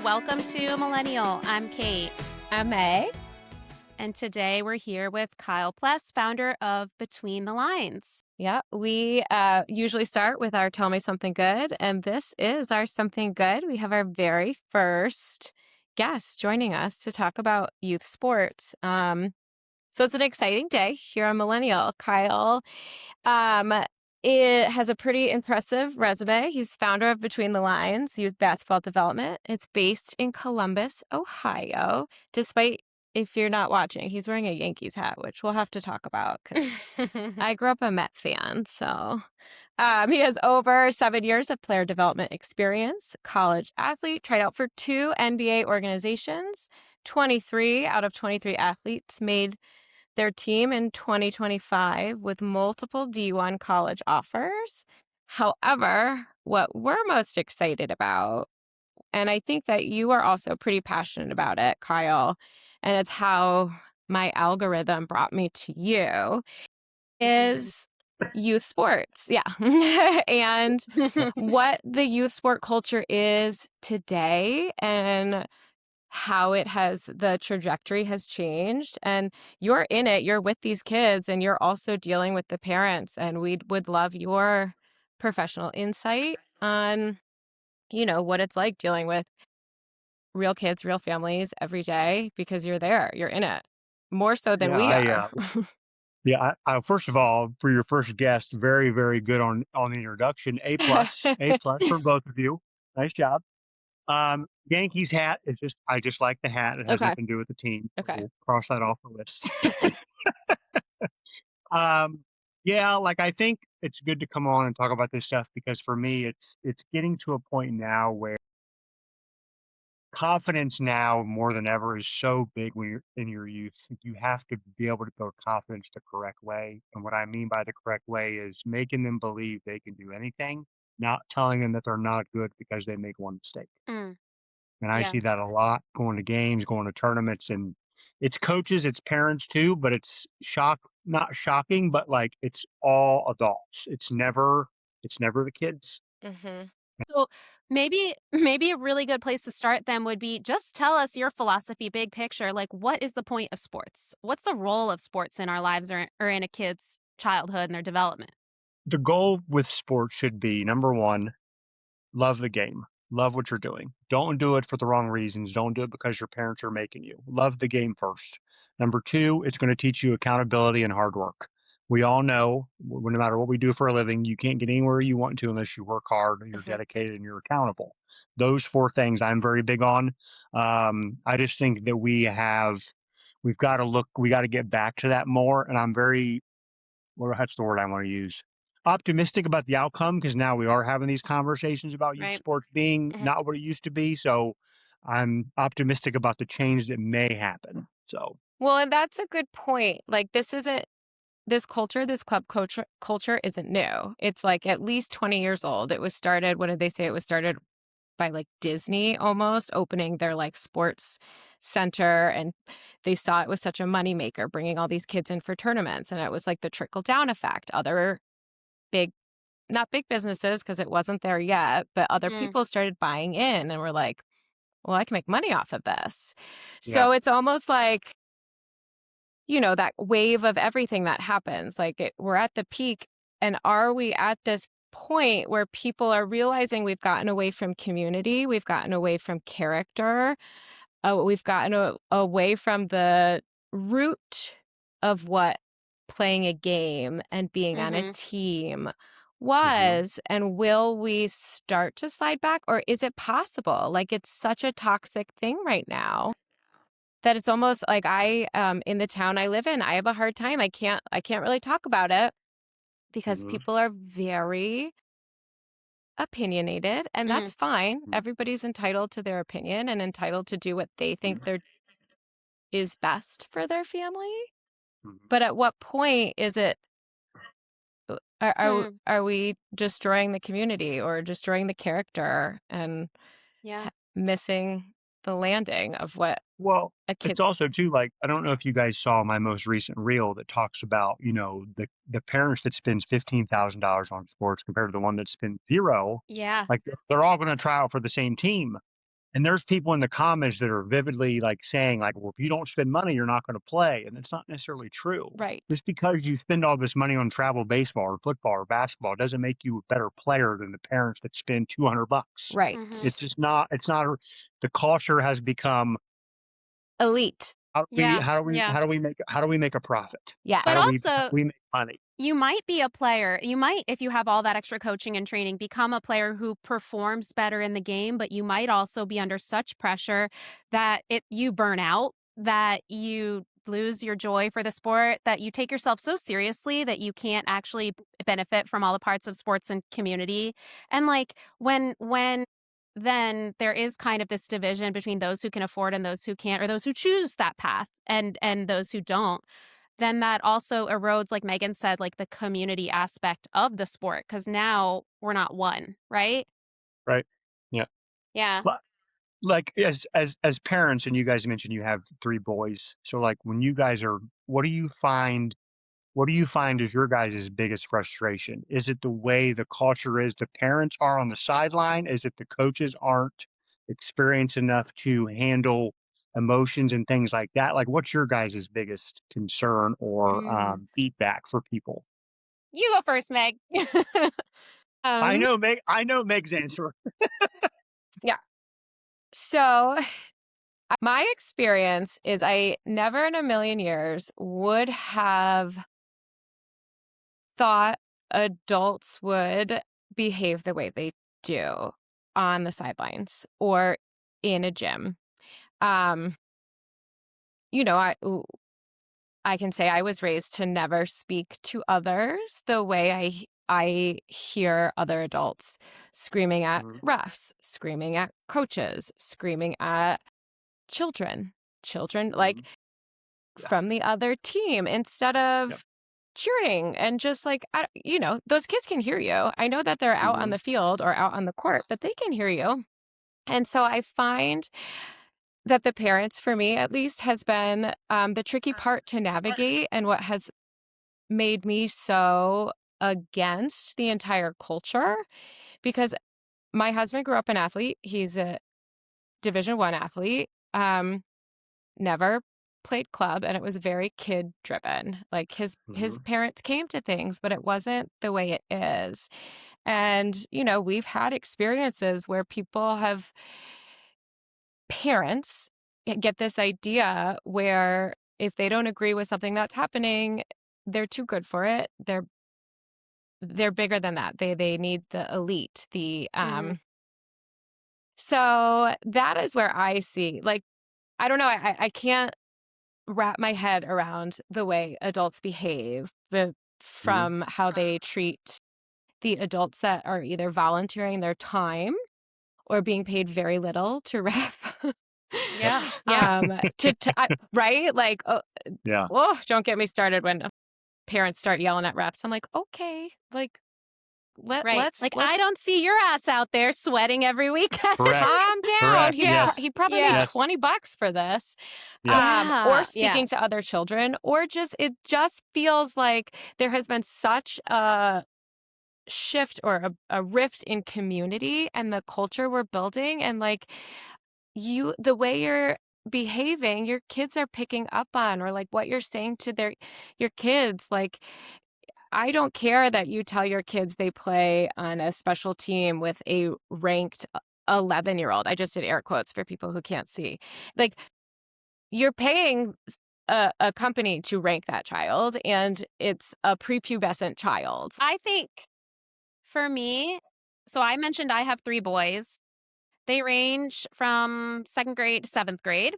Welcome to Millennial. I'm Kate. I'm May. And today we're here with Kyle Pless, founder of Between the Lines. Yeah, we usually start with our Tell Me Something Good, and this is our Something Good. We have our very first guest joining us to talk about youth sports. So it's an exciting day here on Millennial. Kyle it has a pretty impressive resume. He's founder of Between the Lines Youth Basketball Development. It's based in Columbus, Ohio. Despite, if you're not watching, he's wearing a Yankees hat, which we'll have to talk about because I grew up a Met fan. So he has over 7 years of player development experience, college athlete, tried out for 2 NBA organizations. 23 out of 23 athletes made their team in 2025 with multiple D1 college offers. However, what we're most excited about, and I think that you are also pretty passionate about it, Kyle, and it's how my algorithm brought me to you, is youth sports. Yeah. And what the youth sport culture is today and how the trajectory has changed. And you're in it, you're with these kids, and you're also dealing with the parents. And we would love your professional insight on, what it's like dealing with real kids, real families every day, because you're there, you're in it more so than Yeah, we I are. I first of all, for your first guest, very, very good on the introduction. A plus for both of you. Nice job. Yankees hat is I just like the hat. It has Okay. nothing to do with the team. Okay. We'll cross that off the list. Yeah, like I think it's good to come on and talk about this stuff because for me, it's getting to a point now where confidence now more than ever is so big when you're in your youth. You have to be able to build confidence the correct way. And what I mean by the correct way is making them believe they can do anything, not telling them that they're not good because they make one mistake. Mm, And I yeah. see that a lot going to games, going to tournaments, and it's coaches, it's parents too, but it's not shocking, but like it's all adults. It's never the kids. Mm-hmm. So maybe a really good place to start then would be just tell us your philosophy, big picture. Like, what is the point of sports? What's the role of sports in our lives or in a kid's childhood and their development? The goal with sports should be number one, love the game. Love what you're doing. Don't do it for the wrong reasons. Don't do it because your parents are making you. Love the game first. Number two, it's going to teach you accountability and hard work. We all know, no matter what we do for a living, you can't get anywhere you want to unless you work hard and you're Mm-hmm. dedicated and you're accountable. Those 4 things I'm very big on. I just think that we've got to we got to get back to that more. And I'm very, well, that's the word I want to use. Optimistic about the outcome because now we are having these conversations about youth Right. sports being Mhm. not what it used to be. So I'm optimistic about the change that may happen. So Well, and that's a good point. Like, this club culture isn't new. It's like at least 20 years old. It was started, what did they say? It was started by like Disney almost opening their like sports center. And they saw it was such a moneymaker, bringing all these kids in for tournaments. And it was like the trickle down effect. Other big, not big businesses, because it wasn't there yet, but other Mm. people started buying in and were like, well, I can make money off of this. yeah, So it's almost like, that wave of everything that happens. Like we're at the peak. And are we at this point where people are realizing we've gotten away from community, we've gotten away from character, we've gotten away from the root of what playing a game and being on a Mm-hmm. team hmm was, and will we start to slide back, or is it possible? Like, it's such a toxic thing right now that it's almost like in the town I live in, I have a hard time. I can't really talk about it because hmm people are very opinionated, and Mm-hmm. that's fine. Everybody's entitled to their opinion and entitled to do what they think is best for their family. But at what point is it Hmm. are we destroying the community or destroying the character and Yeah. missing the landing of what Well, a it's kid? also too like I don't know if you guys saw my most recent reel that talks about the parents that spends $15,000 on sports compared to the one that spends zero. Yeah. Like they're all going to try out for the same team. And there's people in the comments that are vividly like saying like, well, if you don't spend money, you're not going to play. And it's not necessarily true. Right. Just because you spend all this money on travel baseball or football or basketball doesn't make you a better player than the parents that spend $200. Mhm. It's Right. just not, it's not, the culture has become, Elite. Yeah, yeah. how do we make a profit? But How also, do we make money? you might be a player. You might, if you have all that extra coaching and training, become a player who performs better in the game, but you might also be under such pressure that you burn out, that you lose your joy for the sport, that you take yourself so seriously that you can't actually benefit from all the parts of sports and community. And like when then there is kind of this division between those who can afford and those who can't, or those who choose that path and those who don't, then that also erodes, like Megan said, like the community aspect of the sport, because now we're not one, right? Right. Yeah. Yeah. But like as parents, and you guys mentioned you have 3 boys. So like when you guys are, what do you find what do you find is your guys' biggest frustration? Is it the way the culture is, the parents are on the sideline? Is it the coaches aren't experienced enough to handle emotions and things like that? Like, what's your guys' biggest concern or Mm. feedback for people? You go first, Meg. Um, I know Meg's answer. yeah. So my experience is I never in a million years would have thought adults would behave the way they do on the sidelines or in a gym. Um, you know, I can say I was raised to never speak to others the way I hear other adults screaming at Mhm. refs, screaming at coaches, screaming at children. Children like Mhm. Yeah. from the other team instead Yep. of cheering and just like those kids can hear you. I know that they're out on Mhm. the field or out on the court, but they can hear you. And so I find that the parents, for me at least, has been the tricky part to navigate, and what has made me so against the entire culture, because my husband grew up an athlete. He's a Division 1 athlete. Never played club, and it was very kid driven. Like his Mhm. parents came to things, but it wasn't the way it is. And we've had experiences where people have parents get this idea where if they don't agree with something that's happening, they're too good for it. They're bigger than that. They need the elite. The Mhm. So that is where I see, like, I don't know, I can't wrap my head around the way adults behave, Mhm. from how they treat the adults that are either volunteering their time or being paid very little to ref. Yeah. Yeah. Right? Like, Yeah. don't get me started when parents start yelling at refs. I'm like, okay, like Right. let's Like, I don't see your ass out there sweating every weekend. Correct. calm down. Correct. Yeah. Yes. He probably made Yeah. Yes. $20 for this. Yes. Or Yeah. Yeah. speaking to other children, or it just feels like there has been such a shift or a rift in community and the culture we're building, and like the way you're behaving, your kids are picking up on, or like what you're saying to your kids. Like, I don't care that you tell your kids they play on a special team with a ranked 11-year-old. I just did air quotes for people who can't see. Like, you're paying a company to rank that child, and it's a prepubescent child. I think for me, so I mentioned I have 3 boys. They range from 2nd grade to 7th grade.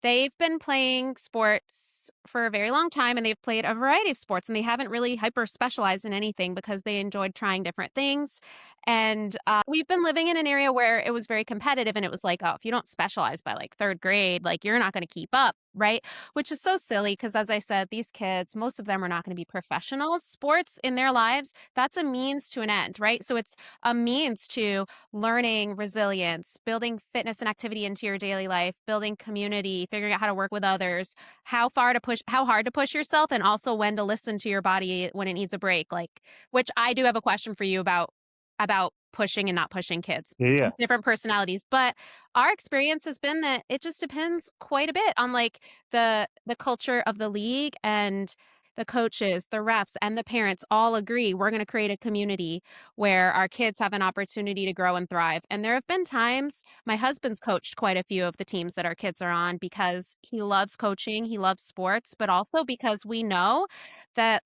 They've been playing sports for a very long time, and they've played a variety of sports, and they haven't really hyper specialized in anything because they enjoyed trying different things. And we've been living in an area where it was very competitive, and it was like, oh, if you don't specialize by like 3rd grade, like you're not going to keep up, right? Which is so silly because, as I said, these kids, most of them are not going to be professionals. Sports in their lives, that's a means to an end, right? So it's a means to learning resilience, building fitness and activity into your daily life, building community, figuring out how to work with others, how hard to push yourself, and also when to listen to your body when it needs a break. Like, which I do have a question for you about pushing and not pushing kids, Yeah, yeah. different personalities. But our experience has been that it just depends quite a bit on like the culture of the league, and the coaches, the refs, and the parents all agree we're going to create a community where our kids have an opportunity to grow and thrive. And there have been times my husband's coached quite a few of the teams that our kids are on because he loves coaching, he loves sports, but also because we know that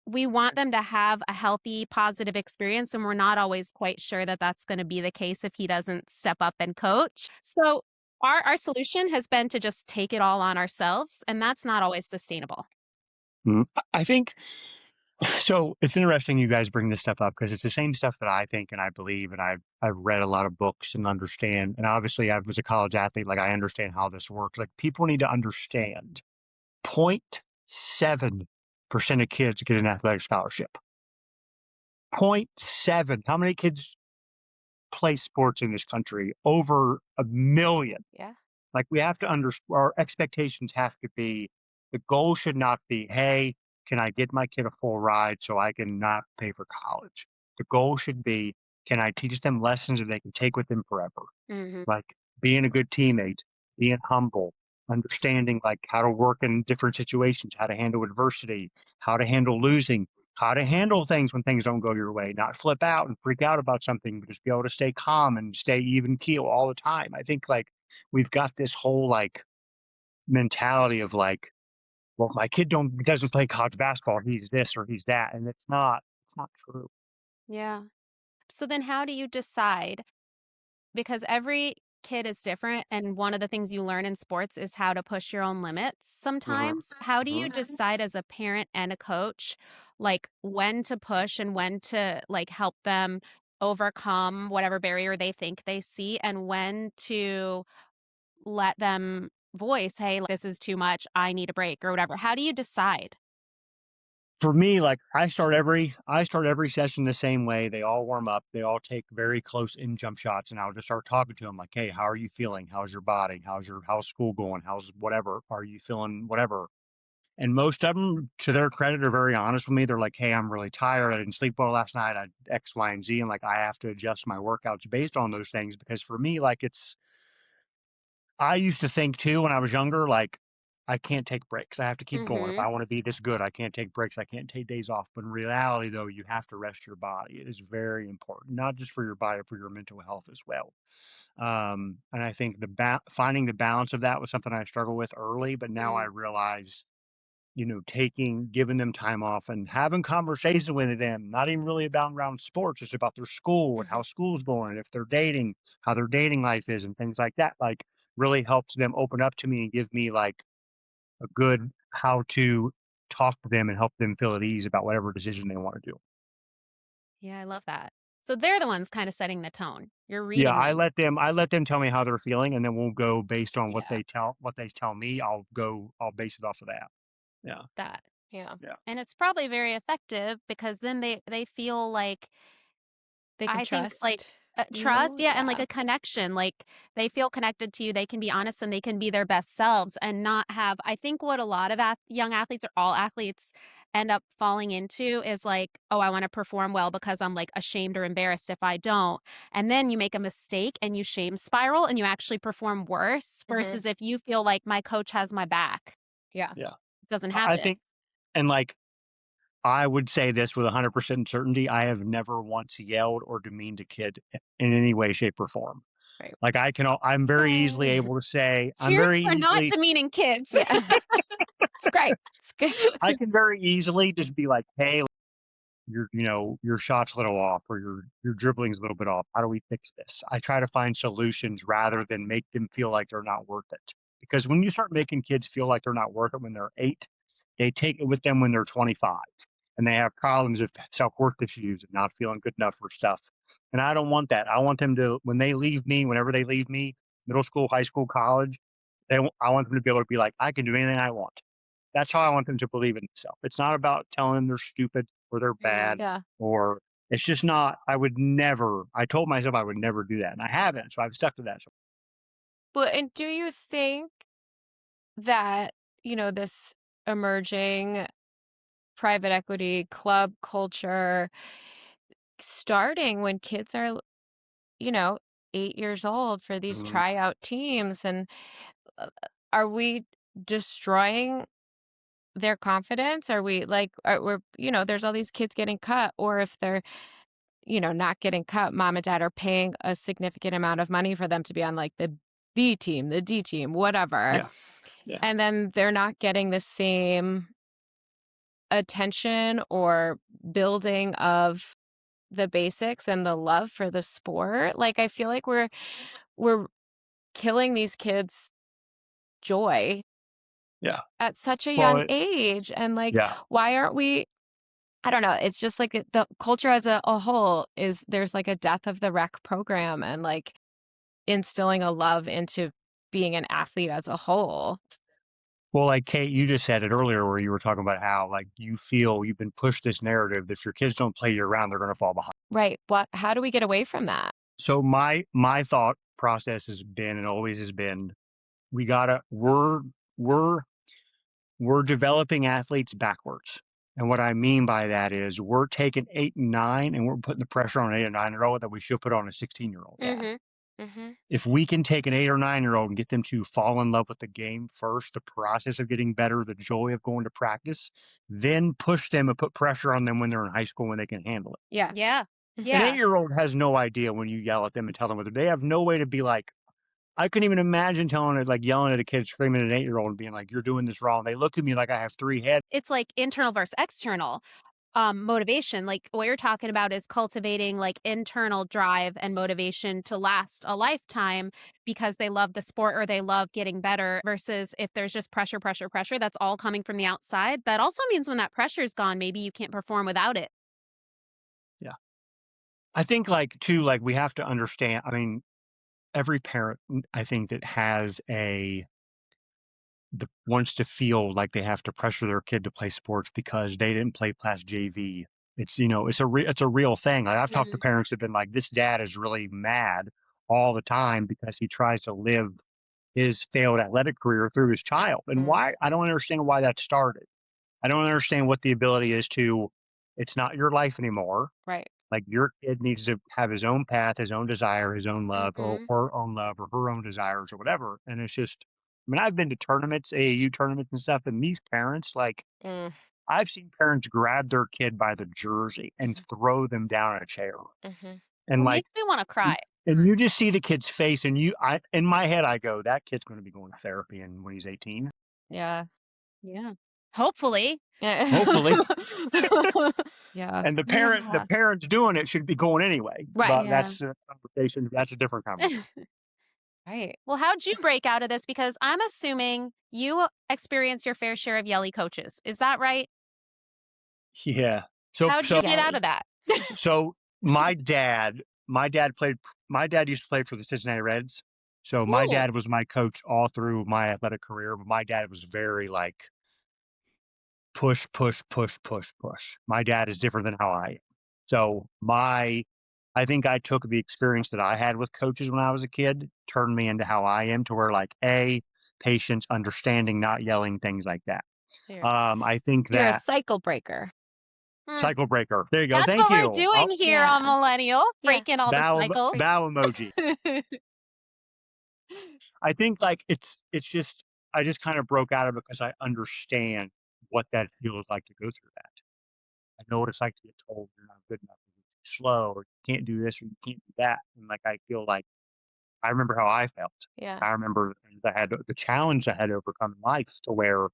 we want them to have a healthy, positive experience, and we're not always quite sure that that's gonna be the case if he doesn't step up and coach. So, our solution has been to just take it all on ourselves, and that's not always sustainable. Mhm. I think so. It's interesting you guys bring this stuff up because it's the same stuff that I think and I believe, and I've read a lot of books and understand. And obviously, I was a college athlete. Like I understand how this works. Like people need to understand 0.7% of kids get an athletic scholarship. 0.7. How many kids play sports in this country? Over a million. Yeah. Like we have to our expectations have to be the goal should not be, hey, can I get my kid a full ride so I can not pay for college? The goal should be, can I teach them lessons that they can take with them forever? Mhm. Like being a good teammate, being humble, understanding like how to work in different situations, how to handle adversity, how to handle losing, how to handle things when things don't go your way, not flip out and freak out about something, but just be able to stay calm and stay even keel all the time. I think like we've got this whole like mentality of like, well, my kid don't doesn't play college basketball, he's this or he's that. And it's not true. Yeah. So then how do you decide? Because every kid is different, and one of the things you learn in sports is how to push your own limits Hmm. sometimes. How do you Hmm. decide as a parent and a coach, like, when to push and when to, like, help them overcome whatever barrier they think they see, and when to let them voice, "Hey, this is too much, I need a break," or whatever? How do you decide? For me, like I start every session the same way. They all warm up. They all take very close in jump shots, and I'll just start talking to them like, "Hey, how are you feeling? How's your body? How's school going? How's whatever? Are you feeling whatever?" And most of them, to their credit, are very honest with me. They're like, "Hey, I'm really tired. I didn't sleep well last night. I X, Y, and Z." And like, I have to adjust my workouts based on those things because for me, like, it's I used to think too when I was younger, like, I can't take breaks. I have to keep going. If I Mhm. want to be this good, I can't take breaks. I can't take days off. But in reality, though, you have to rest your body. It is very important, not just for your body, but for your mental health as well. And I think finding the balance of that was something I struggled with early, but now I Mm, realize, giving them time off and having conversations with them, not even really about around sports, just about their school and Mhm. how school's going, and if they're dating, how their dating life is, and things like that. Like, really helps them open up to me and give me like a good how to talk to them and help them feel at ease about whatever decision they want to do. yeah, I love that. So they're the ones kinda setting the tone. You're Yeah, reading I them. let them I let them tell me how they're feeling, and then we'll go based on Yeah. what they tell me. I'll base it off of that. Yeah, That. Yeah. yeah. And it's probably very effective because then they feel like They can I think, like, trust trust, you. yeah, and, like, Yeah. a connection, like, they feel connected to you, they can be honest, and they can be their best selves and not have I think what a lot of young athletes or all athletes end up falling into is, like, "Oh, I wanna perform well because I'm, like, ashamed or embarrassed if I don't," and then you make a mistake and you shame spiral and you actually perform worse Mhm. versus if you feel like, "My coach has my back." Yeah. Yeah. It doesn't I happen. think and, like, I would say this with 100% certainty, I have never once yelled or demeaned a kid in any way, shape, or form. Right. Like, I'm very easily Yay. able to say I'm Cheers very for not easily demeaning kids. Yeah. It's great. It's good. I can very easily just be like, "Hey, your shot's a little off or your dribbling's a little bit off. How do we fix this?" I try to find solutions rather than make them feel like they're not worth it. Because when you start making kids feel like they're not worth it when they're 8, they take it with them when they're 25 and they have problems of self-worth issues and not feeling good enough for stuff. And I don't want that. I want them to when they leave me, whenever they leave me, middle school, high school, college, I want them to be able to be like, I can do anything I want. That's how I want them to believe in themselves. It's not about telling them they're stupid or they're bad Mm. Yeah. or it's just not. I told myself I would never do that and I haven't. So I've stuck to that. So But and do you think that, this emerging private equity club culture starting when kids are you know, 8 years old for these Mhm. tryout teams, and, are we destroying their confidence? Are we, like, we're there's all these kids getting cut, or if they're, not getting cut, mom and dad are paying a significant amount of money for them to be on, like, the B team, the D team, whatever, Yeah, yeah. and then they're not getting the same attention or building of the basics and the love for the sport. Like, I feel like we're killing these kids' joy Yeah. at such a Well, young age, and, like, yeah. why aren't we I don't know, it's just like the culture as a whole is there's, like, a death of the rec program and, like, instilling a love into being an athlete as a whole. Well, like Kate, you just said it earlier where you were talking about how like you feel you've been pushed this narrative that if your kids don't play year round, they're going to fall behind. Right, what how do we get away from that? So my thought process has been and always has been we gotta we're we're developing athletes backwards. And what I mean by that is we're taking 8 and 9 and we're putting the pressure on an 8 or 9 year old that we should put on a 16-year-old. Yeah. Mhm. Mhm. If we can take an 8 or 9 year old and get them to fall in love with the game first, the process of getting better, the joy of going to practice, then push them and put pressure on them when they're in high school when they can handle it. Yeah. Yeah. An Mhm. Yeah. 8 year old has no idea when you yell at them and tell them what to do. They have no way to be like, I couldn't even imagine telling it like yelling at a kid, screaming at an 8 year old and being like, you're doing this wrong. They look at me like I have 3 heads. It's like internal versus external. Motivation, like what you're talking about is cultivating like internal drive and motivation to last a lifetime because they love the sport or they love getting better versus if there's just pressure, pressure, pressure, that's all coming from the outside. That also means when that pressure is gone, maybe you can't perform without it. Yeah. I think like too, like we have to understand, I mean, every parent, I think that has wants to feel like they have to pressure their kid to play sports because they didn't play past JV. It's it's a real thing. Like, I've talked to Mhm. parents that've been like, this dad is really mad all the time because he tries to live his failed athletic career through his child. And Mm, why? I don't understand why that started. I don't understand what the ability is to. It's not your life anymore. right. Like your kid needs to have his own path, his own desire, his own love, or Mhm. her own love, or her own desires, or whatever. And it's just, I mean, I've been to tournaments, AAU tournaments and stuff, and these parents, like, Mm, I've seen parents grab their kid by the jersey and mhm, throw them down in a chair. mhm. And It like, makes me want to cry. and you just see the kid's face, and in my head, I go, that kid's going to be going to therapy and when he's 18. Yeah. Yeah. Hopefully. Yeah. Hopefully. Yeah. And the Yeah. parents doing it should be going anyway. Right. But Yeah. that's a conversation. That's a different conversation. Right. Well, how'd you break out of this? Because I'm assuming you experience your fair share of yelly coaches. Is that right? Yeah. So How'd you so get out Yelly. of that? So my dad used to play for the Cincinnati Reds. So my Cool. dad was my coach all through my athletic career, but my dad was very like push, push, push, push, push. My dad is different than how I am. So I think I took the experience that I had with coaches when I was a kid, turned me into how I am to where like patience, understanding, not yelling, things like that. So I think you're a that cycle breaker. Hmm. cycle breaker. There you go. That's Thank what we're you. doing here Yeah. on Millennial, Yeah. breaking all the cycles. Break. Bow emoji. I think, like, it's just I just kinda broke out of it because I understand what that feels like to go through that. I know what it's like to get told you're not good enough, or you're too slow, or you can't do this, or you can't do that, and, like, I feel like I remember how I felt. Yeah. I remember the things I had the challenge I had to overcome in life to where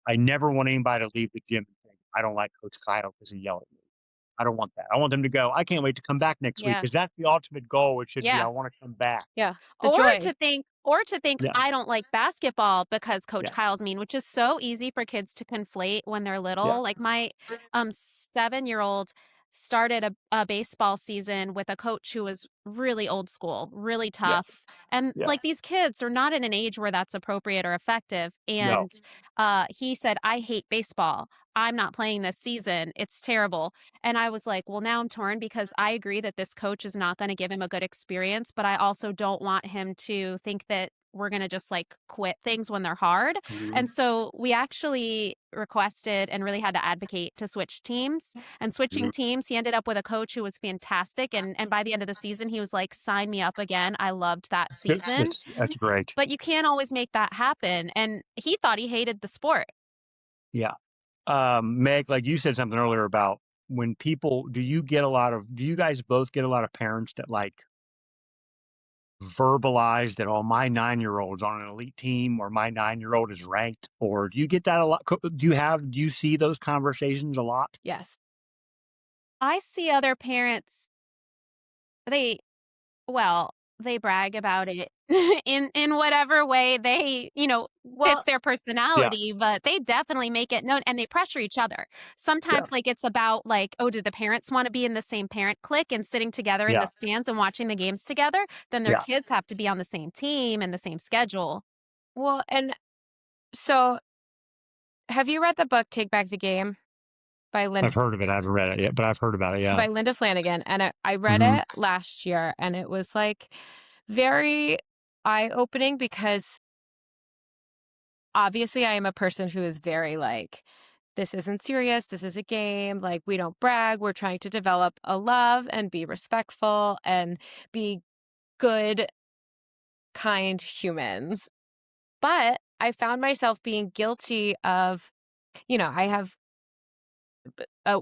I never want anybody to leave the gym and think, "I don't like Coach Kyle because he yelled at me." I don't want that. I want them to go, "I can't wait to come back next week," Yeah. because that's the ultimate goal, it should be, Yeah. I wanna come back. Yeah. The Or joy. to think Yeah, I don't like basketball because Coach yeah, Kyle's mean, which is so easy for kids to conflate when they're yeah, little. Like my 7-year-old started a baseball season with a coach who was really old school, really yeah, tough. And yeah. like these kids are not in an age where that's appropriate or effective. No. And he said, I hate baseball. I'm not playing this season. It's terrible. And I was like, well, now I'm torn because I agree that this coach is not going to give him a good experience, but I also don't want him to think that we're going to just like quit things when they're hard. Mhm. And so we actually requested and really had to advocate to switch teams. And switching Mhm. teams, he ended up with a coach who was fantastic. And by the end of the season, he was like, sign me up again. I loved that season. That's great. But you can't always make that happen. And he thought he hated the sport. Yeah. Meg, like you said something earlier about when people, do you guys both get a lot of parents that like verbalize that, oh, my 9-year-old's on an elite team or my 9-year-old is ranked? Or do you get that a lot? Do you see those conversations a lot? Yes. I see other parents, they, well, they brag about it in whatever way they, fits Well, their Yeah. personality, but they definitely make it known and they pressure each other. Yeah. Sometimes like it's about like, oh, do the parents want to be in the same parent clique and sitting together in the Yeah. stands and watching the games together? Then their Yeah. kids have to be on the same team and the same schedule. well, and so have you read the book Take Back the Game by I've heard of it. I haven't read it yet, but I've heard about it. Yeah. Linda Flanagan? And I read Hmm. it last year, and it was like very eye opening because obviously I am a person who is very like, this isn't serious. This is a game. Like, we don't brag. We're trying to develop a love and be respectful and be good, kind humans. But I found myself being guilty of, I have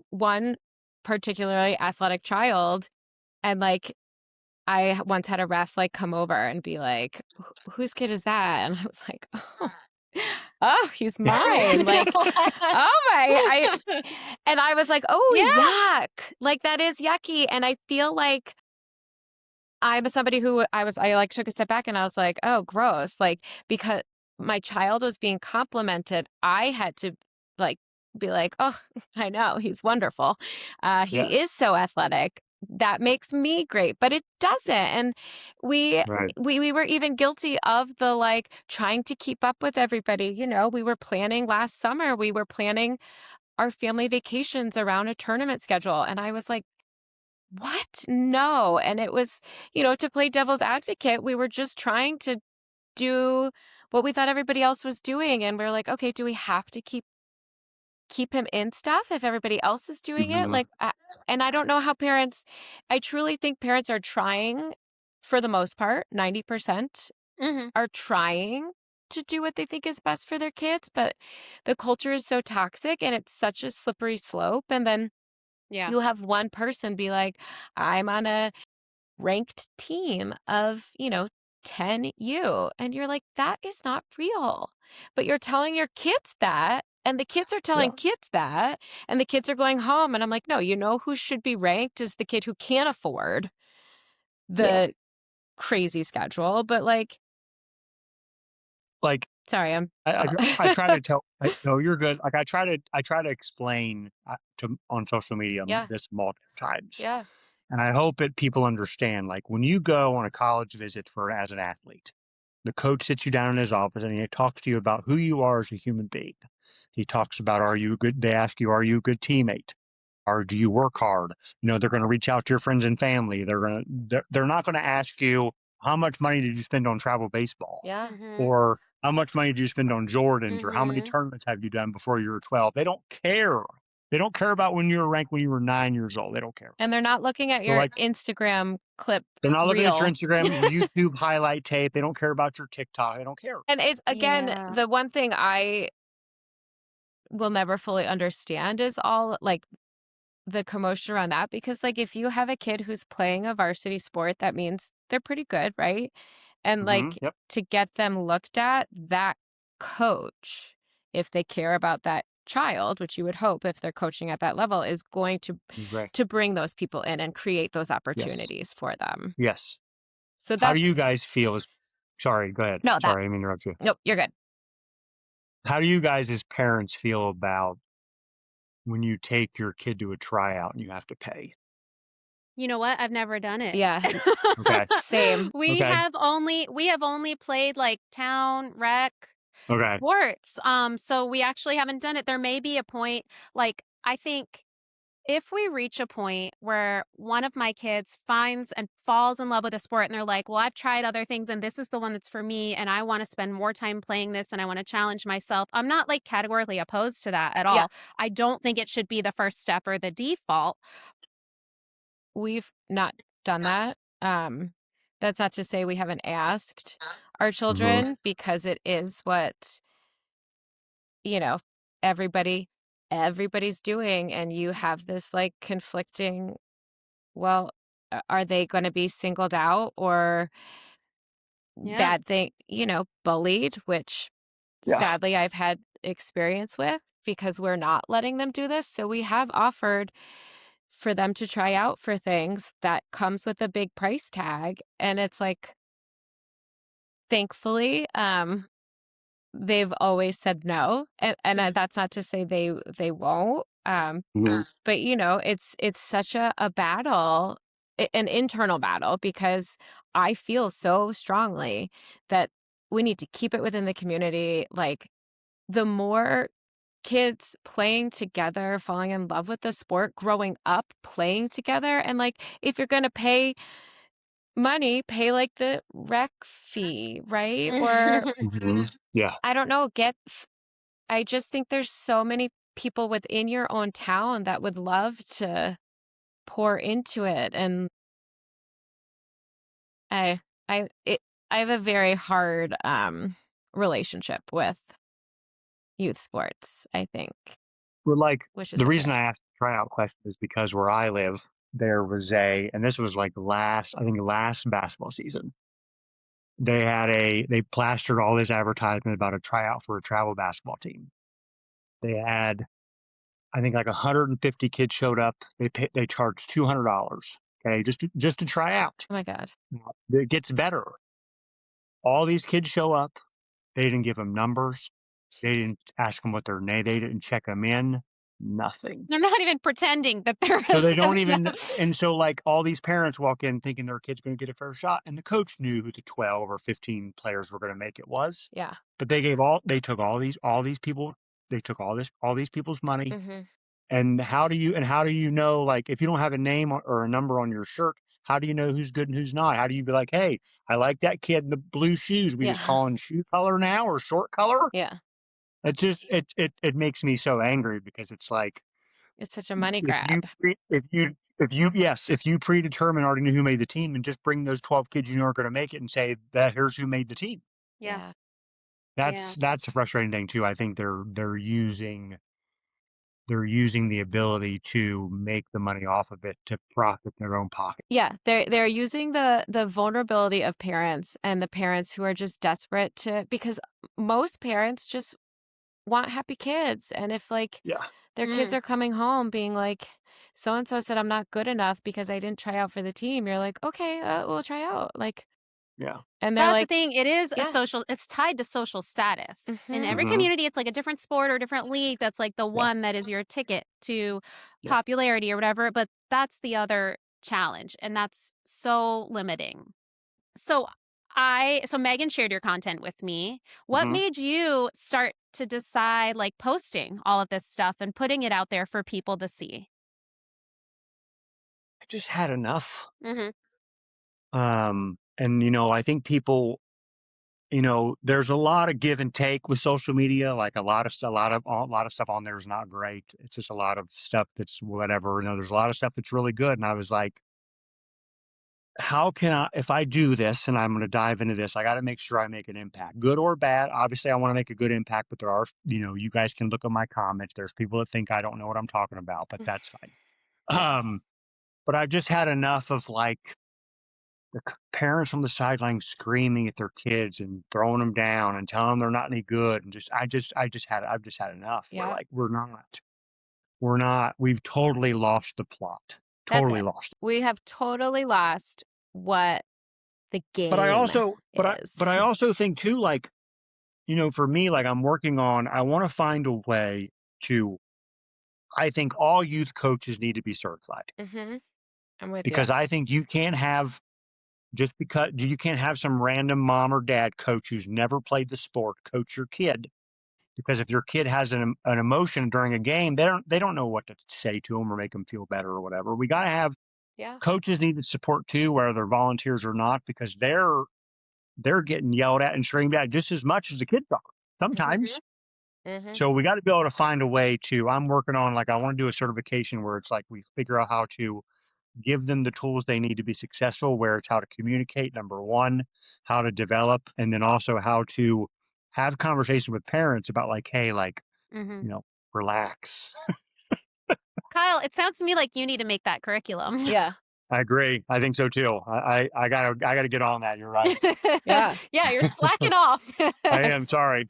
one particularly athletic child, and like once had a ref like come over and be like, Whose kid is that?" And I was like, "Oh, he's mine." Like, oh my, and I was like, "Oh, Yeah. yuck!" Like that is yucky, and I feel like I'm somebody who I like took a step back and I was like, "Oh, gross!" Like because my child was being complimented, I had to like be like, "Oh, I know he's wonderful. Yeah. He is so athletic. That makes me great," but it doesn't. And we Right. we were even guilty of the like trying to keep up with everybody. We were planning last summer. We were planning our family vacations around a tournament schedule, and I was like, what? No. And it was, to play devil's advocate, we were just trying to do what we thought everybody else was doing. And we're like, okay, do we have to keep him in stuff if everybody else is doing it? Hmm. Like, and I don't know how parents, I truly think parents are trying for the most part, 90% Hmm. are trying to do what they think is best for their kids, but the culture is so toxic and it's such a slippery slope. And then Yeah. you have one person be like, I'm on a ranked team of, 10U. And you're like, that is not real. But you're telling your kids that. And the kids are telling Yeah. kids that. And the kids are going home. And I'm like, no, who should be ranked is the kid who can't afford Yeah. the crazy schedule. But like, Like sorry, I'm. I try to tell. No, you're good. Like I try to explain to on social media Yeah. this multiple times, Yeah. and I hope that people understand. Like when you go on a college visit for as an athlete, the coach sits you down in his office and he talks to you about who you are as a human being. He talks about, are you good? They ask you, are you a good teammate? Or do you work hard? They're going to reach out to your friends and family. They're not going to ask you, how much money did you spend on travel baseball? Yeah. Hmm. Or how much money do you spend on Jordans? Or how many Hmm. tournaments have you done before you were 12? They don't care. They don't care about when you were ranked when you were 9 years old. They don't care. And they're not looking at So your like Instagram clip they're not looking at your reel. Instagram, your YouTube highlight tape. They don't care about your TikTok. They don't care. And it's again, Yeah. the one thing I will never fully understand is all like the commotion around that because like if you have a kid who's playing a varsity sport, that means they're pretty good, right? And Hmm. like Yep. to get them looked at, that coach, if they care about that child, which you would hope if they're coaching at that level, is going Right. to bring those people in and create those Yes. opportunities for them. Yes. So How do you that's guys feel as sorry, go ahead. no, that Sorry, I didn't mean to interrupt you. nope, you're good. How do you guys as parents feel about when you take your kid to a tryout and you have to pay? You know what? I've never done it. Yeah, Okay. same. Okay. We have only played like town rec Okay. sports. So we actually haven't done it. There may be a point, like I think If we reach a point where one of my kids finds and falls in love with a sport and they're like, well, I've tried other things and this is the one that's for me and I want to spend more time playing this and I want to challenge myself, I'm not like categorically opposed to that at Yeah. all. I don't think it should be the first step or the default. We've not done that. That's not to say we haven't asked our Mhm. children because it is what, you know, everybody everybody's doing, and you have this, like, conflicting, well, are they gonna be singled out or Yeah. bad thing, bullied, which Yeah. sadly I've had experience with because we're not letting them do this. So we have offered for them to try out for things that comes with a big price tag. And it's like, thankfully, they've always said no. And that's not to say they won't. Mhm. But it's such a battle, an internal battle, because I feel so strongly that we need to keep it within the community. Like, the more kids playing together, falling in love with the sport, growing up playing together, and like, if you're gonna pay money, pay like the rec fee, right? Or Mhm. Yeah. I don't know, I just think there's so many people within your own town that would love to pour into it. And I I it I have a very hard relationship with youth sports, I think, Well, like, which the isn't reason fair. I asked the tryout question is because where I live, there was and this was like I think last basketball season. They plastered all this advertisement about a tryout for a travel basketball team. They had, I think, like 150 kids showed up. They charged $200. Okay, just to try out. Oh my god. Now, it gets better. All these kids show up. They didn't give them numbers. They Jeez. didn't ask them what their name. They didn't check them in. Nothing. They're not even pretending that they're So they don't no. even, and so like all these parents walk in thinking their kid's going to get a fair shot, and the coach knew who the 12 or 15 players were going to make it was. Yeah. But they took all these people, they took all these people's money. Mhm. And how do you know, like, if you don't have a name or a number on your shirt, how do you know who's good and who's not? How do you be like, hey, I like that kid in the blue shoes. We just Yeah. calling shoe color now or short color? Yeah. It makes me so angry because it's like, It's such a money grab. if you predetermine already knew who made the team, and just bring those 12 kids you know are going to make it and say that here's who made the team. Yeah. Yeah. Yeah. That's a frustrating thing too. I think they're using the ability to make the money off of it to profit their own pocket. Yeah, they're using the vulnerability of parents, and the parents who are just desperate to, because most parents just want happy kids. And if, like, Yeah. their kids Mm. are coming home being like, so and so said I'm not good enough because I didn't try out for the team, you're like, okay, we'll try out. Like, Yeah. and they're That's the like, thing, it is a yeah. social it's tied to social status. In Mhm. every Mhm. community, it's like a different sport or different league that's like the Yeah. one that is your ticket to Yeah. popularity or whatever, but that's the other challenge, and that's so limiting. So so Megan shared your content with me. What Mhm. made you start to decide, like, posting all of this stuff and putting it out there for people to see? I just had enough. Mhm. And I think people, there's a lot of give and take with social media. Like a lot of stuff on there is not great. It's just a lot of stuff that's whatever. There's a lot of stuff that's really good. And I was like, how can I, if I do this and I'm going to dive into this, I got to make sure I make an impact, good or bad. Obviously, I want to make a good impact, but there are, you guys can look at my comments. There's people that think I don't know what I'm talking about, but that's fine. Um, but I've just had enough of like parents on the sideline screaming at their kids and throwing them down and telling them they're not any good, and I've just had enough. We're Yeah. like, we've totally lost the plot. That's Totally it. lost. We have totally lost what the But I game also but is. I also think too, like, for me, like, I want to find a way to, I think all youth coaches need to be certified, Mhm. I'm with you. because I think you can't have, just because you can't have some random mom or dad coach who's never played the sport coach your kid. because if your kid has an emotion during a game, they don't know what to say to them or make them feel better or whatever. We got to have Yeah. coaches need the support too, whether they're volunteers or not, because they're getting yelled at and screamed at just as much as the kids are Mhm. sometimes. Mhm. So we got to be able to find a way to. I'm working on like I want to do a certification where it's like we figure out how to give them the tools they need to be successful, where it's how to communicate, number one, how to develop, and then also how to have conversation with parents about like, hey, like, Mhm. relax. Kyle, it sounds to me like you need to make that curriculum. Yeah. I agree. I think so too. I gotta get on that. You're right. Yeah. Yeah, you're slacking off. I As am sorry.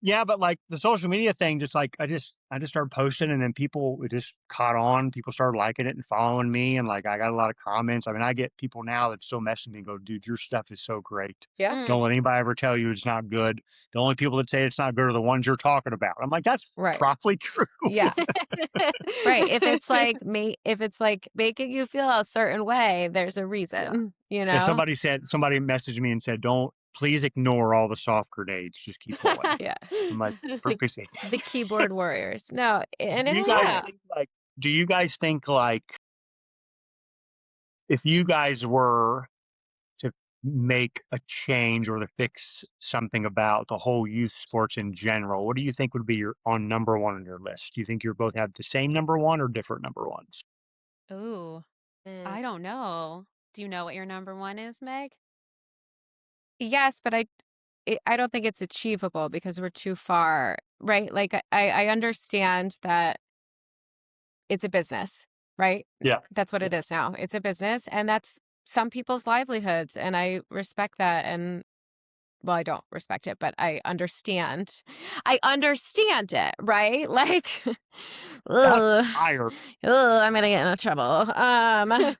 Yeah, but like the social media thing, just like I just started posting, and then people it just caught on. People started liking it and following me, and like I got a lot of comments. I mean, I get people now that still message me and go, "Dude, your stuff is so great. Yeah. Mm. Don't let anybody ever tell you it's not good. The only people that say it's not good are the ones you're talking about." I'm like, that's Right. probably true. Yeah. Right. If it's like making you feel a certain way, there's a Yeah. reason, you Yeah. know? Somebody messaged me and said, "Don't please ignore all the soft grenades. Just keep going." Yeah. I'm like, The appreciate the that. keyboard warriors. No, and Do you it's guys Yeah. yeah. think like do you guys think like if you guys were to make a change or to fix something about the whole youth sports in general, what do you think would be your on number one on your list? Do you think you both have the same number one or different number ones? Ooh, Mm. I don't know. Do you know what your number one is, Meg? Yes, but I don't think it's achievable because we're too far, right? Like I understand that it's a business, right? Yeah. That's what Yeah. it is now. It's a business and that's some people's livelihoods and I respect that and well, I don't respect it, but I understand. I understand it, right? Like, Shots ugh, fired. ugh, I'm gonna get into trouble. I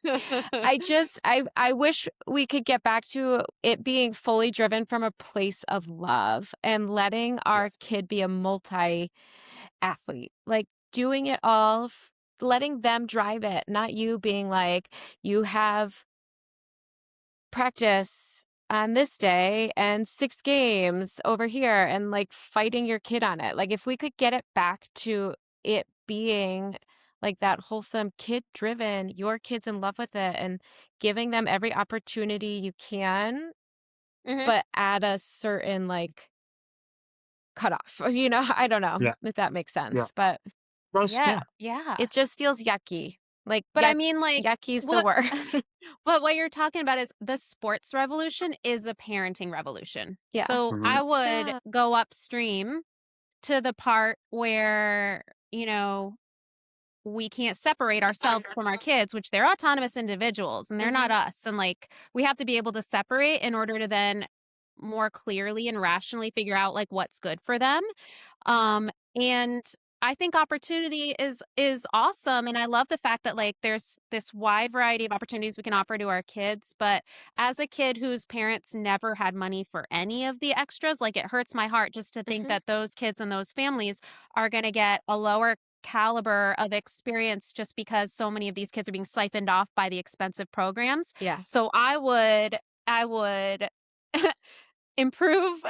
wish we could get back to it being fully driven from a place of love and letting Yeah. our kid be a multi athlete, like doing it all, letting them drive it, not you being like, you have practice on this day and 6 games over here and like fighting your kid on it. Like if we could get it back to it being like that wholesome kid driven, your kid's in love with it and giving them every opportunity you can, Mhm. but at a certain like cutoff. I don't know Yeah. if that makes Yeah. sense, but Yeah, Yeah. yeah. it just feels yucky. Like But I mean, like, yucky's the what word. but what you're talking about is the sports revolution is a parenting revolution. Yeah. So Mhm. I would Yeah. go upstream to the part where, you know, we can't separate ourselves from our kids, which they're autonomous individuals and they're not Mhm. us. And like, we have to be able to separate in order to then more clearly and rationally figure out like what's good for them. And I think opportunity is awesome, and I love the fact that like there's this wide variety of opportunities we can offer to our kids. But as a kid whose parents never had money for any of the extras, like it hurts my heart just to think Mhm. that those kids and those families are going to get a lower caliber of experience just because so many of these kids are being siphoned off by the expensive programs. Yeah. So I would improve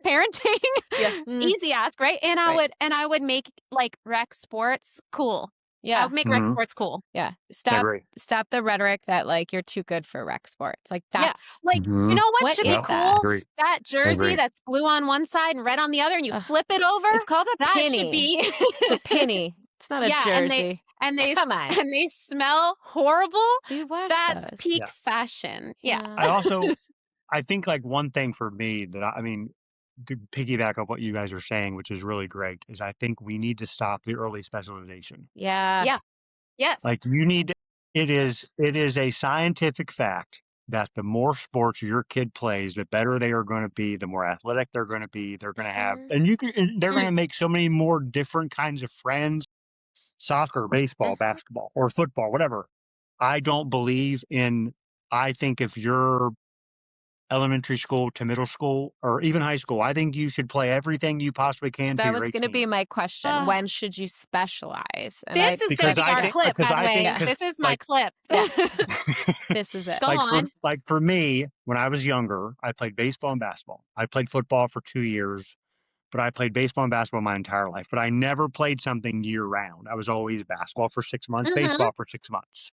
parenting. Yeah. Mm. Easy ask, right? And I Right. would and I would make, like, rec sports cool. I Yeah. would make rec Mhm. sports cool. Yeah. I Stop agree. stop the rhetoric that, like, you're too good for rec sports. Like, Yeah, that's like, you Mhm. know what what should be is Yep. that? cool? Agree. That I jersey agree. that's blue on one side and red on the other, and you Ugh. flip it over? It's called a That should penny. be It's a penny. It's not a Yeah, and they jersey. and they Come on. and they smell horrible. We wash That's those. peak Yeah. fashion. Yeah. Yeah. I also I think like one thing for me that I mean, to piggyback off what you guys are saying, which is really great, is I think we need to stop the early specialization. Yeah. Yeah. Yes. Like you need it is a scientific fact that the more sports your kid plays, the better they are going to be, the more athletic they're going to be. They're going to have Mhm. and they're going Mm, to make so many more different kinds of friends, soccer, baseball, Mhm. basketball, or football, whatever. I don't believe in I think if you're elementary school to middle school or even high school, I think you should play everything you possibly can till That you're was gonna 18. be my question. ugh. When should you specialize? And This is gonna Because be I our think clip, because by the I think way. yeah. because This is my like clip. Yes. This is it. Go on. like for me, when I was younger, I played baseball and basketball. I played football for 2 years. but I played baseball and basketball my entire life, but I never played something year round. I was always basketball for 6 months, Mhm. baseball for 6 months.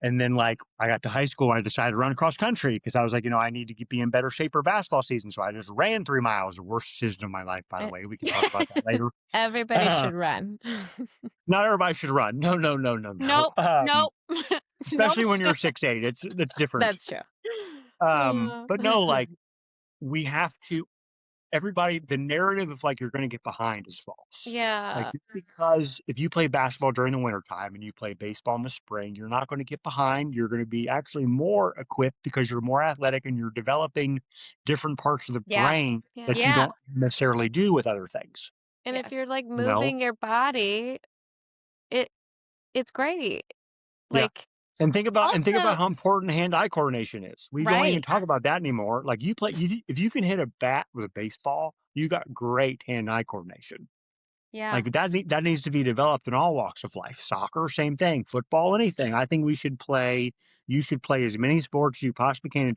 And then, like, I got to high school, I decided to run cross country because I was like, I need to be in better shape for basketball season. So I just ran 3 miles, the worst decision of my life, by the Eh, way. We can talk about that later. Everybody Uh, should run. Not everybody should run. No, no, no, no, no. Nope, nope, nope. Especially when you're 6'8", it's different. That's true. But no, like, we have to everybody the narrative of, like, you're gonna get behind is false. Like, Yeah. just because if you play basketball during the wintertime and you play baseball in the spring, you're not gonna get behind. You're gonna be actually more equipped because you're more athletic and you're developing different parts of the Yeah, brain that Yeah. you yeah, don't necessarily do with other things, And if you're yes. like you know? moving your body, it it's great. Yeah. Like, And think about Also how important hand-eye coordination is. We don't even right, talk about that anymore. Like, if you can hit a bat with a baseball, you got great hand-eye coordination. yeah. Like, that needs to be developed in all walks of life. Soccer, same thing. Football, anything. I think we should play you should play as many sports as you possibly can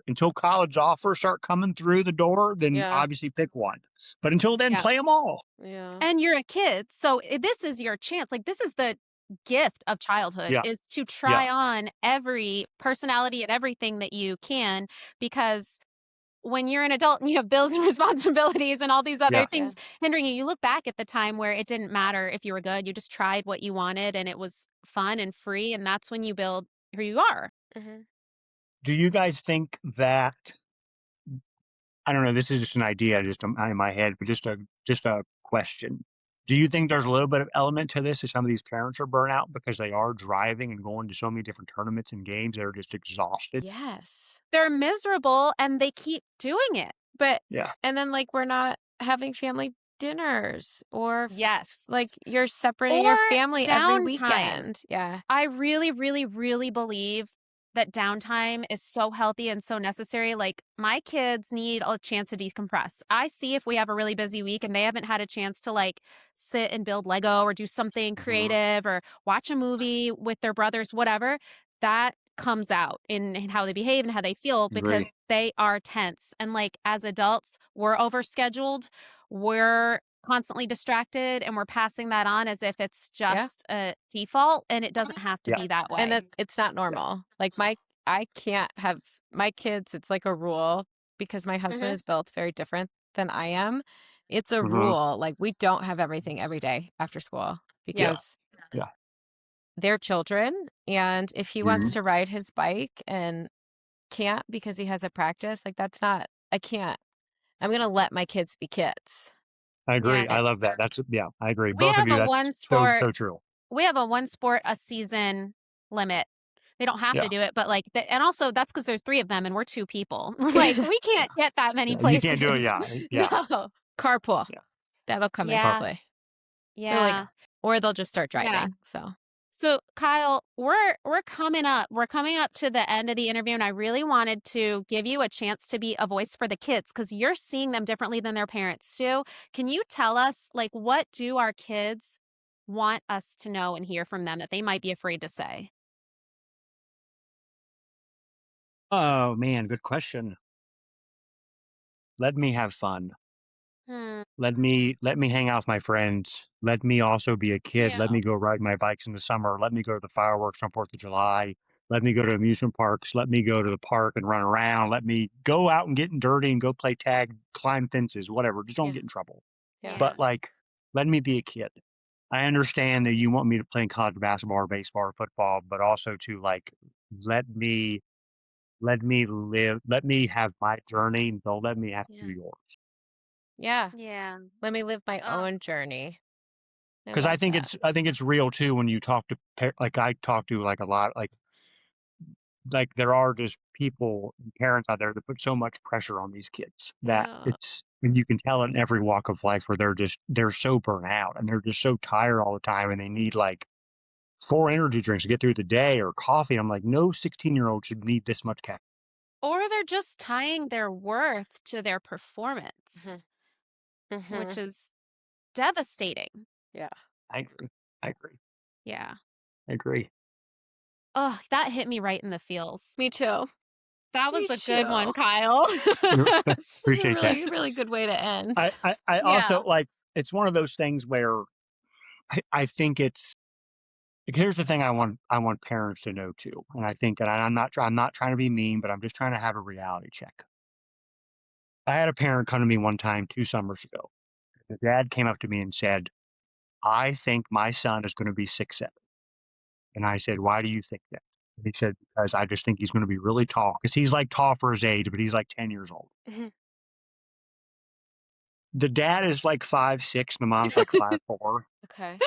until college offers start coming through the door, then yeah. obviously pick one. But until then, Yeah. play them all. Yeah. And you're a kid, so this is your chance. Like, this is the gift of childhood Yeah, is to yeah. try on every personality and everything that you can because when you're an adult and you have bills and responsibilities and all these other Yeah. Yeah. things hindering you, you look back at the time where it didn't matter if you were good. You just tried what you wanted and it was fun and free. And that's when you build who you are. Mhm. Do you guys think that I don't know, this is just an idea just in my head, but just a question. Do you think there's a little bit of element to this that some of these parents are burnt out because they are driving and going to so many different tournaments and games, they're just exhausted? Yes. They're miserable and they keep doing it. But Yeah. and then, like, we're not having family dinners or Yes. like, you're separating Or your family every downtime. weekend. Yeah. I really, really, really believe that downtime is so healthy and so necessary. Like, my kids need a chance to decompress. I see if we have a really busy week and they haven't had a chance to like sit and build Lego or do something Mhm. creative or watch a movie with their brothers, whatever, that comes out in how they behave and how they feel because Agree. they are tense. And like as adults, we're overscheduled. We're constantly distracted and we're passing that on as if it's Yeah. just a default and it doesn't have to Yeah. be that And way. it's not Yeah. normal. Like, I can't have my kids, it's like a rule because my husband Mhm. is built very different than I am. It's a Mhm. rule. Like, we don't have everything every day after school Yeah. Yeah. because Yeah. they're children. And if he wants Mhm. to ride his bike and can't because he has a practice, like, that's not, I can't. I'm going to let my kids be kids. I Yeah. agree. I love that. Yeah, I agree. We Both of have you, a that's one so, sport so true. we have a one sport a season limit. They don't have to Yeah. do it, but like and also that's because there's 3 of them and we're 2 people. Like, we can't get that many Yeah. You can't do it. places. Yeah. Yeah. No. Carpool. Yeah. That'll come into Yeah. Carpool. play. They're like, Yeah. or they'll just start Yeah. driving. So, So, Kyle, we're coming up. We're coming up to the end of the interview, and I really wanted to give you a chance to be a voice for the kids because you're seeing them differently than their parents too. Can you tell us, like, what do our kids want us to know and hear from them that they might be afraid to say? Oh man, good question. Let me have fun. Hmm. Let me hang out with my friends. Let me also be a kid. Let Yeah. me go ride my bikes in the summer. Let me go to the fireworks on 4th of July. Let me go to amusement parks. Let me go to the park and run around. Let me go out and get dirty and go play tag, climb fences, whatever. Just don't yeah. get in trouble. Yeah. But Yeah. like, let me be a kid. I understand that you want me to play in college basketball or baseball or football, but also to like let me let me have my journey and don't let me have to do Yeah. yours. Yeah. Yeah. Let me live my Oh. own journey. I Because love that. I think it's real too when you talk to like I talk to like a lot like there are just people parents out there that put so much pressure on these kids that Yeah. it's and you can tell in every walk of life where they're so burnt out and they're just so tired all the time and they need like 4 energy drinks to get through the day or coffee. I'm like, no 16-year-old should need this much caffeine. Or they're just tying their worth to their Mhm. performance, which Mhm. is devastating. Yeah. I agree. I agree. Yeah. I agree. Oh, that hit me right in the feels. Me too. That was Me a good one, too. Kyle. It's a Appreciate that. really good way to end. I also Yeah. like it's one of those things where I think it's like, here's the thing I want parents to know too, and I think, and I'm not trying to be mean, but I'm just trying to have a reality check. I had a parent come to me one time 2 summers ago. The dad came up to me and said, "I think my son is gonna be 6'7". And I said, "Why do you think that?" And he said, "Because I just think he's gonna be really tall, because he's, like, tall for his age, but he's, like, 10 years old." Mhm. The dad is, like, 5'6", the mom's, like, 5'4". Okay.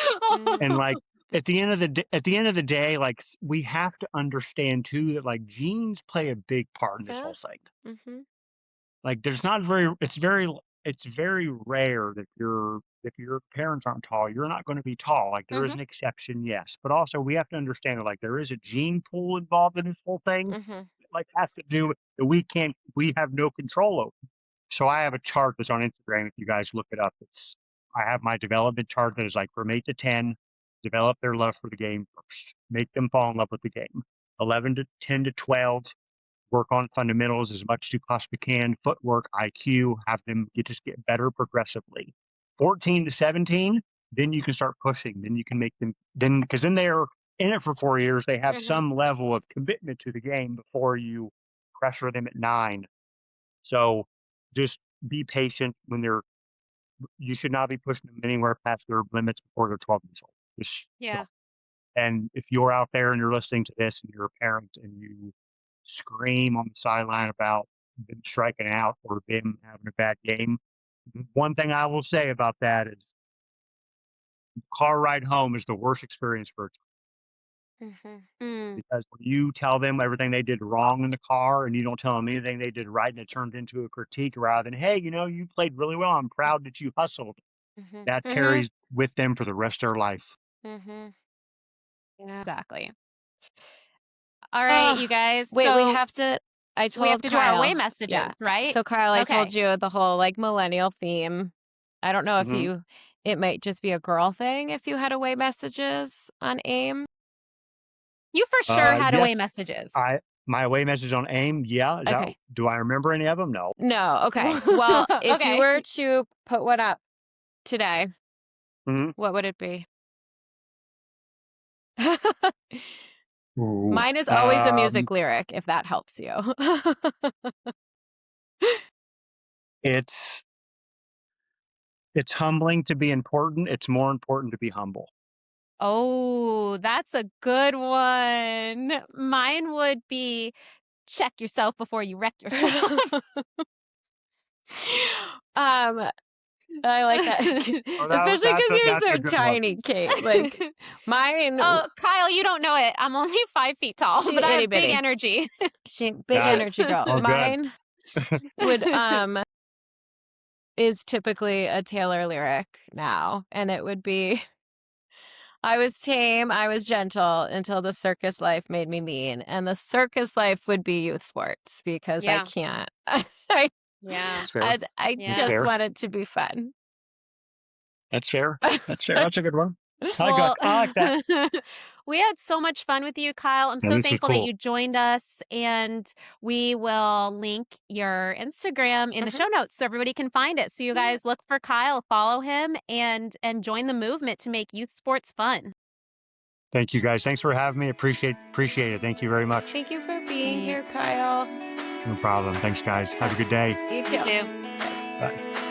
And, like, at the end of the day, like, we have to understand too that, like, genes play a big part in this Yeah. whole thing. Mhm. Like, there's not very it's very rare that if your parents aren't tall, you're not gonna be tall. Like, there is Mhm. an exception, yes, but also we have to understand that, like, there is a gene pool involved in this whole thing, Mhm. that, like, has to do with that we have no control over. So I have a chart that's on Instagram, if you guys look it up. I have my development chart that is, like, from 8 to 10, develop their love for the game first, make them fall in love with the game. 11 to 10 to 12, work on fundamentals as much as you possibly can, footwork, IQ, have them just get better progressively. 14 to 17, then you can start pushing. Then you can make them then because then they're in it for 4 years. They have Mhm. some level of commitment to the game before you pressure them at 9. So just be patient when they're. You should not be pushing them anywhere past their limits before they're 12 years old. Just Yeah. don't. And if you're out there and you're listening to this and you're a parent and you scream on the sideline about them striking out or them having a bad game, one thing I will say about that is car ride home is the worst experience for a child, Mhm. Mm. because when you tell them everything they did wrong in the car and you don't tell them anything they did right and it turned into a critique rather than, hey, you played really well. I'm proud that you hustled. Mhm. That Mhm. carries with them for the rest of their life. Mhm. Yeah. Exactly. All right, Oh, you guys. wait, So I we have told to do our away Kyle. Yeah. messages, right? So Kyle, I Okay. told you the whole like millennial theme. I don't know if Hmm. it might just be a girl thing if you had away messages on AIM. You for sure had Yes, away messages. my away message on AIM. Yeah, Okay. do I remember any of them? No. No, okay. Well, if you Okay. were to put one up today, Hmm. what would it be? Ooh. Mine is always a music lyric, if that helps you. It's it's humbling to be important. It's more important to be humble. Oh, that's a good one. Mine would be check yourself before you wreck yourself. um, I like that, Oh, especially because you're that's a so good one. tiny, Kate. Like mine, Oh, Kyle, you don't know it. I'm only 5 feet tall, she but I itty have big bitty. energy. She big Got it. energy girl. Oh, good. Mine would is typically a Taylor lyric now, and it would be I was tame, I was gentle until the circus life made me mean. And the circus life would be youth sports because I Yeah. can't. I, Yeah. That's fair. I That's Yeah. just fair. want it to be fun. That's fair. That's fair. That's a good one. Well, I like that. we had so much fun with you, Kyle. I'm Yeah, so this is thankful that cool. you joined us, and we will link your Instagram in the Mhm. show notes so everybody can find it. So you Yeah. guys look for Kyle, follow him, and join the movement to make youth sports fun. Thank you guys. Thanks for having me. Appreciate it. Thank you very much. Thank you for being here, Thanks. Kyle. No problem. Thanks, guys. Have a good day. You You too. too. Bye.